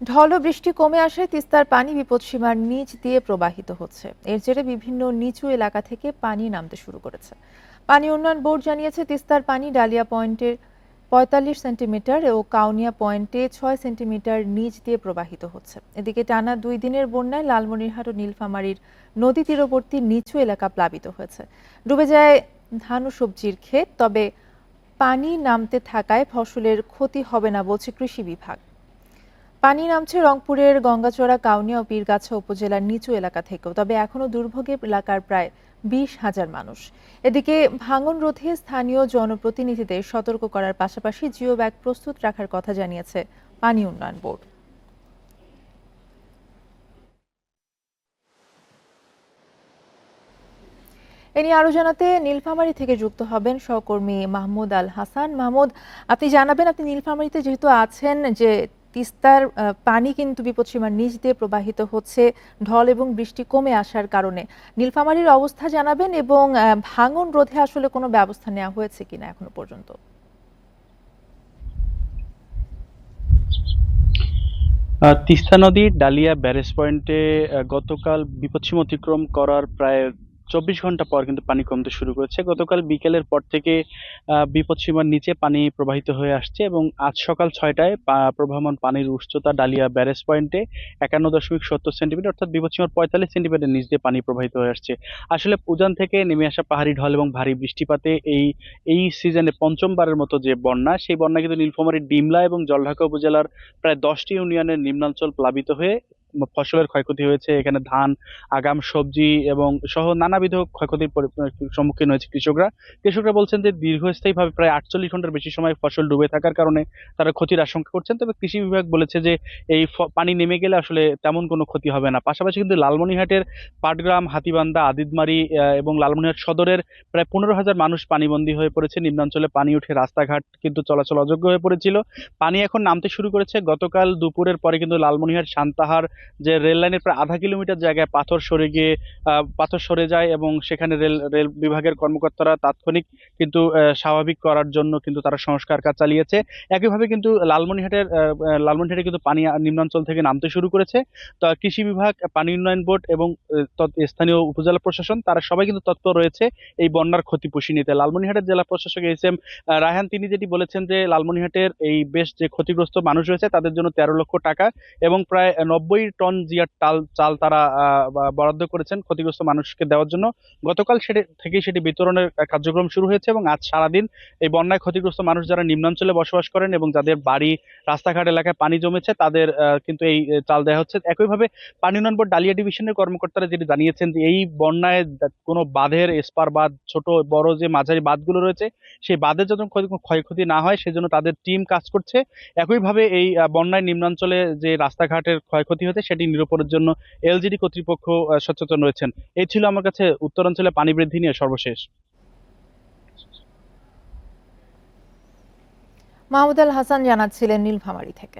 ঢল ও বৃষ্টি কমে আসায় তিস্তার পানি বিপদসীমার নিচ দিয়ে প্রবাহিত হচ্ছে। এর জেরে বিভিন্ন নিচু এলাকা থেকে পানি নামতে শুরু করেছে। পানি উন্নয়ন বোর্ড জানিয়েছে, তিস্তার পানি ডালিয়া পয়েন্টের ৪৫ সেন্টিমিটার ও কাউনিয়া পয়েন্টে ৬ সেন্টিমিটার নিচ দিয়ে প্রবাহিত হচ্ছে। এদিকে টানা ২ দিনের বন্যায় লালমনিরহাট ও নীলফামারীর নদী তীরবর্তী নিচু এলাকা প্লাবিত হয়েছে। ডুবে যায় ধান ও সবজির ক্ষেত। তবে পানি নামতে থাকায় ফসলের ক্ষতি হবে না বলছে কৃষি বিভাগ। পানি নামছে রংপুরের গঙ্গাচড়া, কাউনিয়া ও পীরগাছা উপজেলার নিচু এলাকা থেকেও। তবে এখনো দুর্ভোগে এলাকার প্রায় ২০,০০০ মানুষ। এদিকে ভাঙন রোধে স্থানীয় জনপ্রতিনিধিদের সতর্ক করার পাশাপাশি জিও ব্যাগ প্রস্তুত রাখার কথা জানিয়েছে পানি উন্নয়ন বোর্ড। এ নিয়ে আরো জানাতে নীলফামারী থেকে যুক্ত হবেন সহকর্মী মাহমুদ আল হাসান। মাহমুদ, আপনি জানাবেন, আপনি নীলফামারীতে যেহেতু আছেন, যে তিস্তার পানি কিন্তু বিপদসীমার নিচ দিয়ে প্রবাহিত হচ্ছে ঢল এবং বৃষ্টি কমে আসার কারণে। নীলফামারীর অবস্থা জানাবেন এবং ভাঙন রোধে আসলে কোনো ব্যবস্থা নেওয়া হয়েছে কিনা এখনো পর্যন্ত। তিস্তা নদীর ডালিয়া ব্যারেজ পয়েন্টে গতকাল বিপদসীমা অতিক্রম করার প্রায় ২৪ ঘন্টা পর কিন্তু পানি কমতে শুরু করেছে। গতকাল বিকেলের পর থেকে বিপদসীমার নিচে পানি প্রবাহিত হয়ে আসছে এবং আজ সকাল ৬টায় প্রবাহমান পানির উচ্চতা ডালিয়া ব্যারেজ পয়েন্টে ৫১.৭০ সেন্টিমিটার, অর্থাৎ বিপদসীমার ৪৫ সেন্টিমিটার নিচ দিয়ে পানি প্রবাহিত হয়ে আসছে। আসলে উজান থেকে নেমে আসা পাহাড়ি ঢল এবং ভারী বৃষ্টিপাতে এই এই সিজনে পঞ্চমবারের মতো যে বন্যা, সেই বন্যা কিন্তু নীলফামারীর ডিমলা এবং জলঢাকা উপজেলার প্রায় ১০টি ইউনিয়নের নিম্নাঞ্চল প্লাবিত হয়ে ফসলের ক্ষয়ক্ষতি হয়েছে। এখানে ধান, আগাম, সবজি এবং সহ নানাবিধ ক্ষয়ক্ষতির সম্মুখীন হয়েছে কৃষকরা। কৃষকরা বলছেন যে দীর্ঘস্থায়ীভাবে প্রায় ৪৮ ঘন্টার বেশি সময় ফসল ডুবে থাকার কারণে তারা ক্ষতির আশঙ্কা করছেন। তবে কৃষি বিভাগ বলেছে যে এই পানি নেমে গেলে আসলে তেমন কোনো ক্ষতি হবে না। পাশাপাশি কিন্তু লালমনিরহাটের পাটগ্রাম, হাতীবান্ধা, আদিতমারি এবং লালমনিরহাট সদরের প্রায় ১৫,০০০ মানুষ পানিবন্দী হয়ে পড়েছে। নিম্নাঞ্চলে পানি উঠে রাস্তাঘাট কিন্তু চলাচল অযোগ্য হয়ে পড়েছিল। পানি এখন নামতে শুরু করেছে। গতকাল দুপুরের পরে কিন্তু লালমনিরহাট সান্তাহার যে রেল লাইনের প্রায় আধা কিলোমিটার জায়গায় পাথর সরে যায় এবং সেখানে রেল রেল বিভাগের কর্মকর্তারা তাৎক্ষণিক কিন্তু স্বাভাবিক করার জন্য কিন্তু তারা সংস্কার কাজ চালিয়েছে। একইভাবে কিন্তু লালমনিরহাটে কিন্তু পানি নিম্নাঞ্চল থেকে নামতে শুরু করেছে। তো কৃষি বিভাগ, পানি উন্নয়ন বোর্ড এবং স্থানীয় উপজেলা প্রশাসন তারা সবাই কিন্তু তৎপর রয়েছে এই বন্যার ক্ষতিপুষি নিতে। লালমনিরহাটের জেলা প্রশাসক এস এম রায়হান তিনি যেটি বলেছেন যে লালমনিরহাটের এই বেশ যে ক্ষতিগ্রস্ত মানুষ রয়েছে তাদের জন্য ১৩ লক্ষ টাকা এবং প্রায় ৯০ টন জিয়ার চাল তারা বরাদ্দ করেছেন ক্ষতিগ্রস্ত মানুষকে দেওয়ার জন্য। গতকাল সেটি বিতরণের কার্যক্রম শুরু হয়েছে এবং আজ সারাদিন এই বন্যায় ক্ষতিগ্রস্ত মানুষ যারা নিম্নাঞ্চলে বসবাস করেন এবং যাদের বাড়ি, রাস্তাঘাট এলাকায় পানি জমেছে তাদের কিন্তু এই চাল দেওয়া হচ্ছে। একইভাবে পানি উন্নয়ন বোর্ড ডালিয়া ডিভিশনের কর্মকর্তারা যেটি জানিয়েছেন যে এই বন্যায় কোনো বাঁধের এসপার বাঁধ, ছোট বড় যে মাঝারি বাঁধগুলো রয়েছে সেই বাঁধের যাতে কোনো ক্ষয়ক্ষতি না হয় সেজন্য তাদের টিম কাজ করছে। একইভাবে এই বন্যায় নিম্নাঞ্চলে যে রাস্তাঘাটের ক্ষয়ক্ষতি হয়েছে সেটি নিরূপণের জন্য এলজিডি কর্তৃপক্ষ সচেতন রয়েছেন। এই ছিল আমার কাছে উত্তরাঞ্চলে পানি বৃদ্ধি নিয়ে সর্বশেষ। মাহমুদ আল হাসান জানাচ্ছিলেন নীলফামারী থেকে।